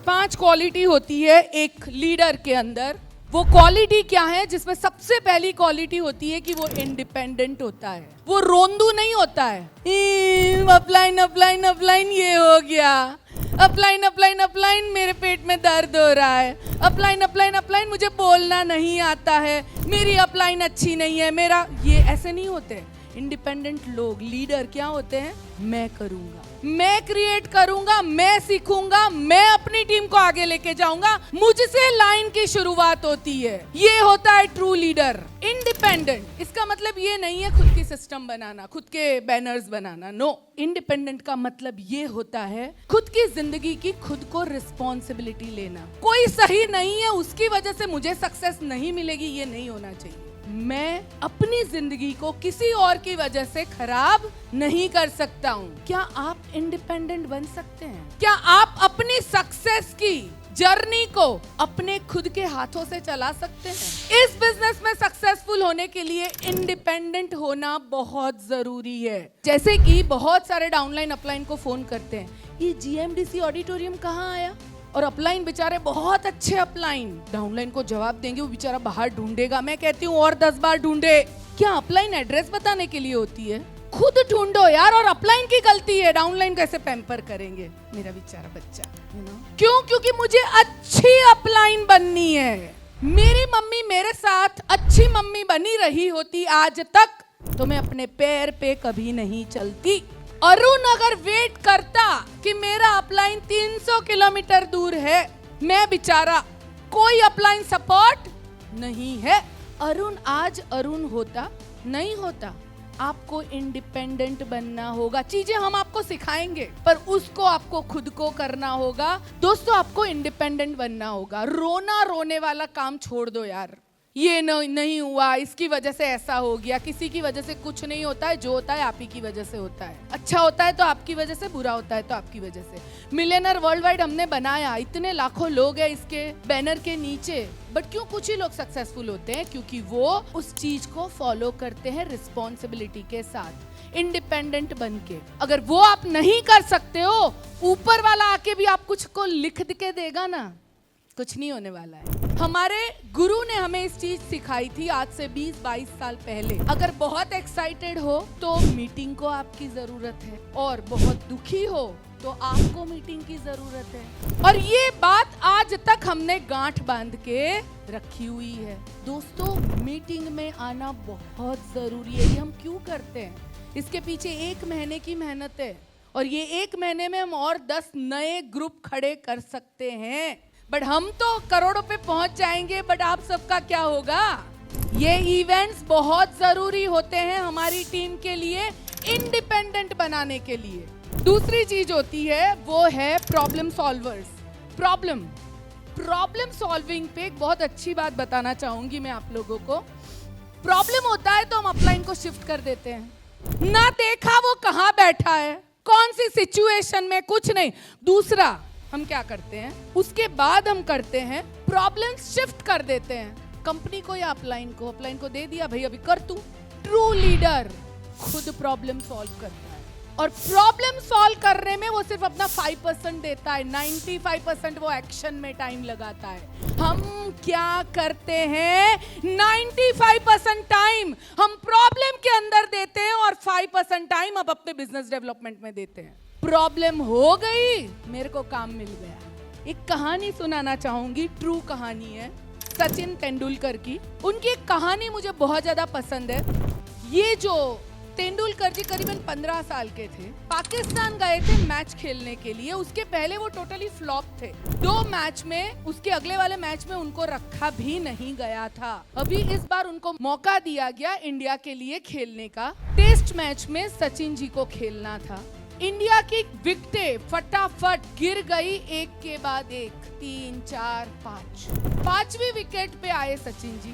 5 quality होती है एक लीडर के अंदर। वो क्वालिटी क्या है? जिसमें सबसे पहली क्वालिटी होती है कि वो इंडिपेंडेंट होता है, वो रोंदू नहीं होता है। अपलाइन अपलाइन अपलाइन ये हो गया, अपलाइन अपलाइन अपलाइन मेरे पेट में दर्द हो रहा है, अपलाइन अपलाइन अपलाइन मुझे बोलना नहीं आता है, मेरी अपलाइन अच्छी नहीं है, मेरा ये ऐसे नहीं होते। इंडिपेंडेंट लोग लीडर क्या होते हैं? मैं करूंगा, मैं क्रिएट करूंगा, मैं सीखूंगा, मैं अपनी टीम को आगे लेके जाऊंगा, मुझसे लाइन की शुरुआत होती है। ये होता है ट्रू लीडर। इंडिपेंडेंट इसका मतलब ये नहीं है खुद की सिस्टम बनाना, खुद के बैनर्स बनाना। नो, इंडिपेंडेंट का मतलब ये होता है खुद की जिंदगी की खुद को रिस्पॉन्सिबिलिटी लेना। कोई सही नहीं है उसकी वजह से मुझे सक्सेस नहीं मिलेगी, ये नहीं होना चाहिए। मैं अपनी जिंदगी को किसी और की वजह से खराब नहीं कर सकता हूँ। क्या आप इंडिपेंडेंट बन सकते हैं? क्या आप अपनी सक्सेस की जर्नी को अपने खुद के हाथों से चला सकते हैं? इस बिजनेस में सक्सेसफुल होने के लिए इंडिपेंडेंट होना बहुत जरूरी है। जैसे कि बहुत सारे डाउनलाइन अपलाइन को फोन करते हैं, ये जीएमडीसी ऑडिटोरियम कहाँ आया? और अपलाइन बेचारे बहुत अच्छे अपलाइन डाउनलाइन को जवाब देंगे, वो बेचारा बाहर ढूंढेगा। मैं कहती हूँ और 10 बार ढूंढे। क्या अपलाइन एड्रेस बताने के लिए होती है? खुद ढूंढो यार। और अपलाइन की गलती है, डाउनलाइन कैसे पैम्पर करेंगे मेरा बेचारा बच्चा, क्यों? क्योंकि मुझे अच्छी अपलाइन बननी है। मेरी मम्मी मेरे साथ अच्छी मम्मी बनी रही होती आज तक तो मैं अपने पैर पे कभी नहीं चलती। अरुण अगर वेट करता कि मेरा अपलाइन 300 किलोमीटर दूर है, मैं बेचारा कोई अपलाइन सपोर्ट नहीं है, अरुण आज अरुण होता नहीं होता। आपको इंडिपेंडेंट बनना होगा। चीजें हम आपको सिखाएंगे पर उसको आपको खुद को करना होगा। दोस्तों, आपको इंडिपेंडेंट बनना होगा। रोना रोने वाला काम छोड़ दो यार। ये नहीं हुआ, इसकी वजह से ऐसा हो गया। किसी की वजह से कुछ नहीं होता है, जो होता है आप ही की वजह से होता है। अच्छा होता है तो आपकी वजह से, बुरा होता है तो आपकी वजह से। मिलियनर वर्ल्ड वाइड हमने बनाया, इतने लाखों लोग हैं इसके बैनर के नीचे, बट क्यों कुछ ही लोग सक्सेसफुल होते हैं? क्योंकि वो उस चीज को फॉलो करते हैं रिस्पॉन्सिबिलिटी के साथ, इंडिपेंडेंट बन के। अगर वो आप नहीं कर सकते हो, ऊपर वाला आके भी आप कुछ को लिख के देगा ना, कुछ नहीं होने वाला है। हमारे गुरु ने हमें इस चीज सिखाई थी आज से 20-22 साल पहले। अगर बहुत एक्साइटेड हो तो मीटिंग को आपकी जरूरत है, और बहुत दुखी हो तो आपको मीटिंग की जरूरत है। और ये बात आज तक हमने गांठ बांध के रखी हुई है। दोस्तों, मीटिंग में आना बहुत जरूरी है। ये हम क्यों करते हैं? इसके पीछे 1 महीने की मेहनत है, और ये 1 महीने में हम और 10 नए ग्रुप खड़े कर सकते हैं। बट हम तो करोड़ों पे पहुंच जाएंगे, बट आप सबका क्या होगा? ये इवेंट्स बहुत जरूरी होते हैं हमारी टीम के लिए, इंडिपेंडेंट बनाने के लिए। दूसरी चीज होती है वो है प्रॉब्लम सॉल्वर्स। प्रॉब्लम सॉल्विंग पे एक बहुत अच्छी बात बताना चाहूंगी मैं आप लोगों को। प्रॉब्लम होता है तो हम अपलाइन को शिफ्ट कर देते हैं, ना देखा वो कहां बैठा है, कौन सी सिचुएशन में, कुछ नहीं। दूसरा हम क्या करते हैं, उसके बाद हम करते हैं प्रॉब्लम शिफ्ट कर देते हैं कंपनी को या अपलाइन को दे दिया, भाई अभी कर तू। ट्रू लीडर खुद प्रॉब्लम सॉल्व करता है, और प्रॉब्लम सॉल्व करने में वो सिर्फ अपना 5% देता है, 95% वो एक्शन में टाइम लगाता है। हम क्या करते हैं? 95% टाइम हम प्रॉब्लम के अंदर देते हैं, और 5% टाइम अब अपने बिजनेस डेवलपमेंट में देते हैं। प्रॉब्लम हो गई, मेरे को काम मिल गया। एक कहानी सुनाना चाहूंगी, ट्रू कहानी है सचिन तेंदुलकर की। उनकी एक कहानी मुझे बहुत ज्यादा पसंद है। ये जो तेंदुलकर जी करीबन 15 साल के थे, पाकिस्तान गए थे मैच खेलने के लिए। उसके पहले वो टोटली फ्लॉप थे। 2 मैच में, उसके अगले वाले मैच में उनको रखा भी नहीं गया था। अभी इस बार उनको मौका दिया गया इंडिया के लिए खेलने का। टेस्ट मैच में सचिन जी को खेलना था। इंडिया की विकेटें फटाफट गिर गई, एक के बाद एक, 3, 4, 5। 5वीं विकेट पे आए सचिन जी।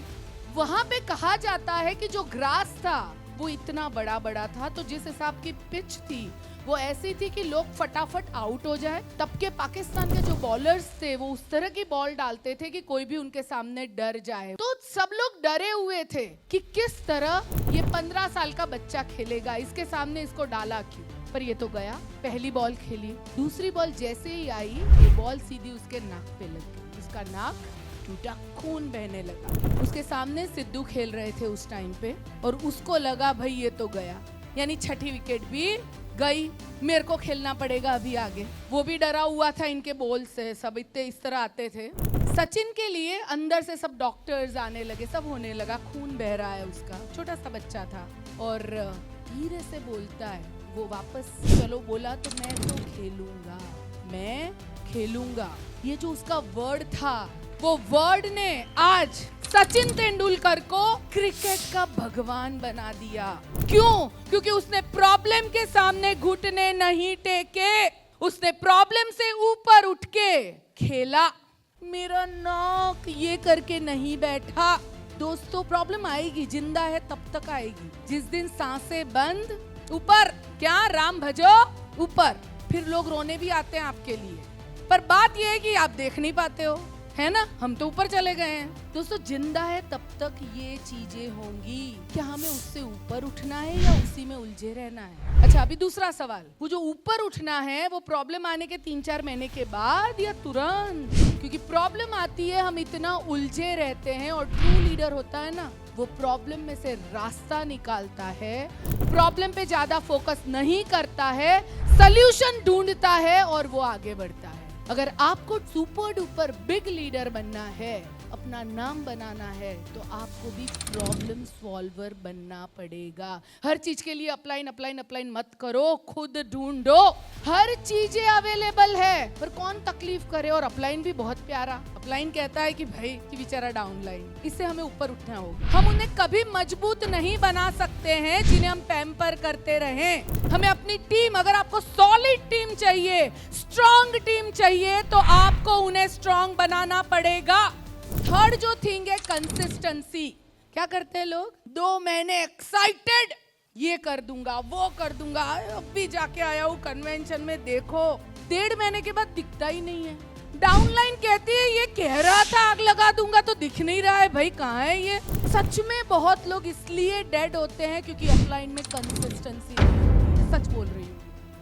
वहां पे कहा जाता है कि जो ग्रास था वो इतना बड़ा बड़ा था, तो जिस हिसाब की पिच थी वो ऐसी थी कि लोग फटाफट आउट हो जाए। तब के पाकिस्तान के जो बॉलर्स थे वो उस तरह की बॉल डालते थे कि कोई भी उनके सामने डर जाए। तो सब लोग डरे हुए थे कि किस तरह ये 15 साल का बच्चा खेलेगा, इसके सामने इसको डाला क्यों। पर ये तो गया, पहली बॉल खेली, दूसरी बॉल जैसे ही आई ये बॉल सीधी उसके नाक पे लगी, उसका नाक टूटा, खून बहने लगा। उसके सामने सिद्धू खेल रहे थे उस टाइम पे और उसको लगा भाई ये तो गया, यानी छठी विकेट भी गई, मेरे को खेलना पड़ेगा अभी आगे। वो भी डरा हुआ था इनके बॉल से, सब इतने इस तरह आते थे। सचिन के लिए अंदर से सब डॉक्टर्स आने लगे, सब होने लगा, खून बह रहा है उसका, छोटा सा बच्चा था और धीरे से बोलता है वो वापस, चलो बोला तो मैं तो खेलूंगा, मैं खेलूंगा। ये जो उसका वर्ड था, वो वर्ड ने आज सचिन तेंदुलकर को क्रिकेट का भगवान बना दिया। क्यों? क्योंकि उसने प्रॉब्लम के सामने घुटने नहीं टेके, उसने प्रॉब्लम से ऊपर उठ के खेला। मेरा नाक ये करके नहीं बैठा। दोस्तों प्रॉब्लम आएगी, जिंदा है तब तक आएगी। जिस दिन सांसें बंद, ऊपर क्या राम भजो ऊपर, फिर लोग रोने भी आते हैं आपके लिए, पर बात यह है कि आप देख नहीं पाते हो, है ना? हम तो ऊपर चले गए हैं। दोस्तों जिंदा है तब तक ये चीजें होंगी। क्या हमें उससे ऊपर उठना है या उसी में उलझे रहना है? अच्छा अभी दूसरा सवाल, वो जो ऊपर उठना है वो प्रॉब्लम आने के 3-4 महीने के बाद या तुरंत? क्योंकि प्रॉब्लम आती है, हम इतना उलझे रहते हैं, और ट्रू लीडर होता है ना, वो प्रॉब्लम में से रास्ता निकालता है, प्रॉब्लम पे ज्यादा फोकस नहीं करता है, सॉल्यूशन ढूंढता है और वो आगे बढ़ता है। अगर आपको सुपर डुपर बिग लीडर बनना है, अपना नाम बनाना है, तो आपको भी प्रॉब्लम सॉल्वर बनना पड़ेगा। हर चीज के लिए अपलाइन मत करो, खुद ढूंढो। हर चीजें अवेलेबल है, पर कौन तकलीफ करे। और अपलाइन भी बहुत प्यारा, अपलाइन कहता है कि भाई कि बेचारा डाउनलाइन, इससे हमें ऊपर उठना होगा। हम उन्हें कभी मजबूत नहीं बना सकते हैं जिन्हें हम पैम्पर करते रहें। हमें अपनी टीम, अगर आपको सॉलिड टीम चाहिए, स्ट्रॉन्ग टीम चाहिए, तो आपको उन्हें स्ट्रॉन्ग बनाना पड़ेगा। थर्ड जो थिंग है, कंसिस्टेंसी। क्या करते हैं लोग? 2 महीने एक्साइटेड, ये कर दूंगा, वो कर दूंगा, अभी जाके आया हूँ कन्वेंशन में, देखो 1.5 महीने के बाद दिखता ही नहीं है। डाउनलाइन कहती है ये कह रहा था आग लगा दूंगा, तो दिख नहीं रहा है, भाई कहाँ है ये? सच में बहुत लोग इसलिए डेड होते हैं क्योंकि अपलाइन में कंसिस्टेंसी नहीं है। सच बोल रही हूँ।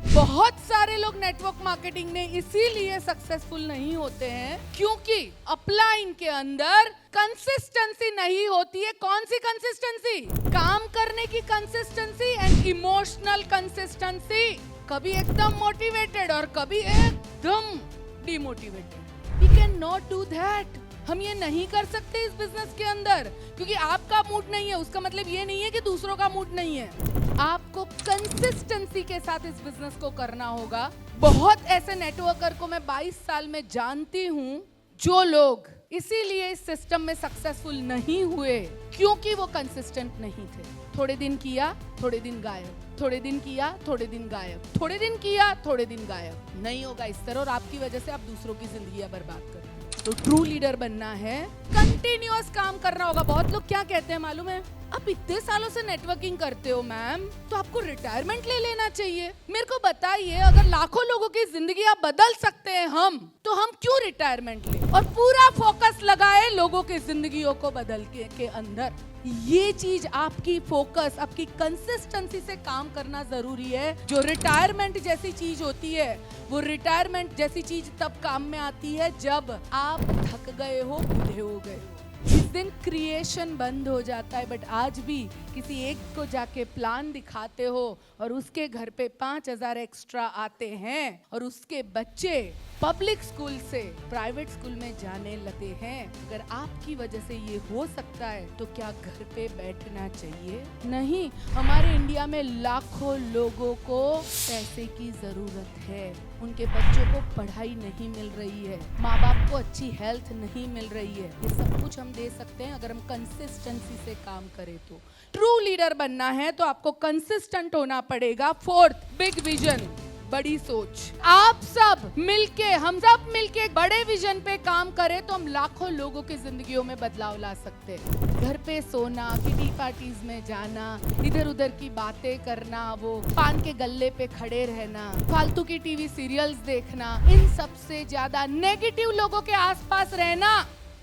बहुत सारे लोग नेटवर्क मार्केटिंग में इसीलिए सक्सेसफुल नहीं होते हैं क्योंकि अपलाइन के अंदर कंसिस्टेंसी नहीं होती है। कौन सी कंसिस्टेंसी? काम करने की कंसिस्टेंसी एंड इमोशनल कंसिस्टेंसी। कभी एकदम मोटिवेटेड और कभी एकदम demotivated. We can not do that. हम ये नहीं कर सकते इस बिजनेस के अंदर, क्योंकि आपका मूड नहीं है उसका मतलब ये नहीं है कि दूसरों का मूड नहीं है। आपको कंसिस्टेंसी के साथ इस बिजनेस को करना होगा। बहुत ऐसे नेटवर्कर को मैं 22 साल में जानती हूँ जो लोग इसीलिए इस सिस्टम में सक्सेसफुल नहीं हुए क्योंकि वो कंसिस्टेंट नहीं थे। थोड़े दिन किया, थोड़े दिन गायब, थोड़े दिन किया, थोड़े दिन गायब, थोड़े दिन किया, थोड़े दिन गायब। नहीं होगा इस तरह, और आपकी वजह से आप दूसरों की जिंदगी बर्बाद कर। तो ट्रू लीडर बनना है, कंटिन्यूअस काम करना होगा। बहुत लोग क्या कहते हैं मालूम है? आप इतने सालों से नेटवर्किंग करते हो मैम, तो आपको रिटायरमेंट ले लेना चाहिए। मेरे को बताइए, अगर लाखों लोगों की जिंदगी आप बदल सकते हैं हम, तो हम क्यों रिटायरमेंट लें और पूरा फोकस लगाए लोगों की जिंदगियों को बदल के अंदर। ये चीज आपकी फोकस, आपकी कंसिस्टेंसी से काम करना जरूरी है। जो रिटायरमेंट जैसी चीज होती है, वो रिटायरमेंट जैसी चीज तब काम में आती है जब आप थक गए हो, बूढ़े हो गए हो। जिस दिन क्रिएशन बंद हो जाता है, बट आज भी किसी एक को जाके प्लान दिखाते हो और उसके घर पे 5,000 एक्स्ट्रा आते हैं और उसके बच्चे पब्लिक स्कूल से प्राइवेट स्कूल में जाने लगे हैं। अगर आपकी वजह से ये हो सकता है तो क्या घर पे बैठना चाहिए? नहीं। हमारे इंडिया में लाखों लोगों को पैसे की जरूरत है, उनके बच्चों को पढ़ाई नहीं मिल रही है, माँ बाप को अच्छी हेल्थ नहीं मिल रही है। ये सब कुछ हम दे सकते हैं अगर हम कंसिस्टेंसी से काम करें तो। ट्रू लीडर बनना है तो आपको कंसिस्टेंट होना पड़ेगा। फोर्थ, बिग विजन, बड़ी सोच। आप सब मिलके, हम सब मिलके बड़े विजन पे काम करें तो हम लाखों लोगों की जिंदगियों में बदलाव ला सकते हैं। घर पे सोना, किटी पार्टीज में जाना, इधर उधर की बातें करना, वो पान के गल्ले पे खड़े रहना, फालतू की टीवी सीरियल्स देखना, इन सब से ज्यादा नेगेटिव लोगों के आसपास रहना,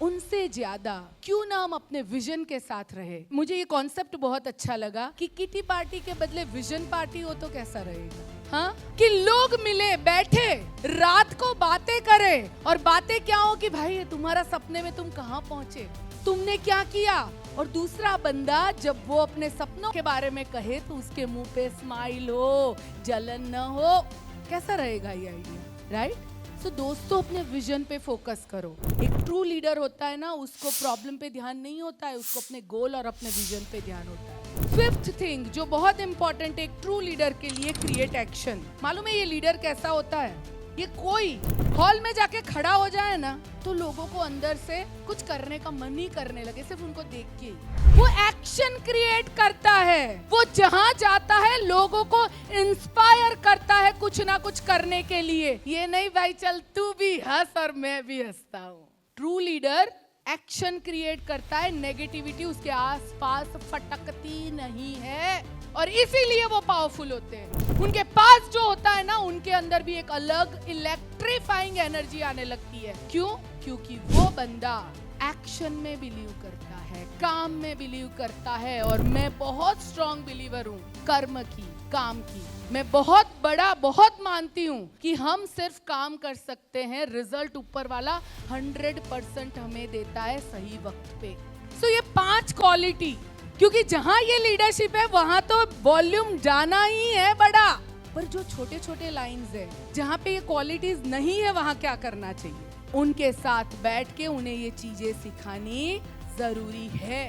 उनसे ज्यादा क्यों ना हम अपने विजन के साथ रहे। मुझे ये कॉन्सेप्ट बहुत अच्छा लगा कि किटी पार्टी के बदले विजन पार्टी हो तो कैसा रहेगा। हाँ, कि लोग मिले, बैठे, रात को बातें करें, और बातें क्या हो कि भाई तुम्हारा सपने में तुम कहाँ पहुंचे, तुमने क्या किया, और दूसरा बंदा जब वो अपने सपनों के बारे में कहे तो उसके मुंह पे स्माइल हो, जलन न हो। कैसा रहेगा ये आइडिया, राइट? सो दोस्तों, अपने विजन पे फोकस करो। एक ट्रू लीडर होता है ना, उसको प्रॉब्लम पे ध्यान नहीं होता है, उसको अपने गोल और अपने विजन पे ध्यान होता है। फिफ्थ थिंग जो बहुत इंपॉर्टेंट है एक ट्रू लीडर के लिए, क्रिएट एक्शन। मालूम है ये लीडर कैसा होता है? ये कोई हॉल में जाके खड़ा हो जाए ना तो लोगों को अंदर से कुछ करने का मन ही करने लगे, सिर्फ उनको देख के। वो एक्शन क्रिएट करता है, वो जहां जाता है लोगों को इंस्पायर करता है कुछ ना कुछ करने के लिए। ये नहीं भाई चल तू भी हंस और मैं भी हंसता हूँ। ट्रू लीडर एक्शन क्रिएट करता है, नेगेटिविटी उसके आसपास फटकती नहीं है, और इसीलिए वो पावरफुल होते हैं। उनके पास जो होता है ना, उनके अंदर भी एक अलग इलेक्ट्रीफाइंग एनर्जी आने लगती है। क्यों? क्योंकि वो बंदा एक्शन में बिलीव करता है, काम में बिलीव करता है। और मैं बहुत स्ट्रॉन्ग बिलीवर हूँ कर्म की, काम की। मैं बहुत मानती हूँ कि हम सिर्फ काम कर सकते हैं, रिजल्ट ऊपर वाला 100% हमें देता है सही वक्त पे। सो ये 5 क्वालिटी, क्योंकि जहां ये लीडरशिप है वहां तो वॉल्यूम जाना ही है बड़ा, पर जो छोटे छोटे लाइंस है जहां पे ये क्वालिटीज नहीं है, वहां क्या करना चाहिए? उनके साथ बैठ के उन्हें ये चीजें सिखानी जरूरी है।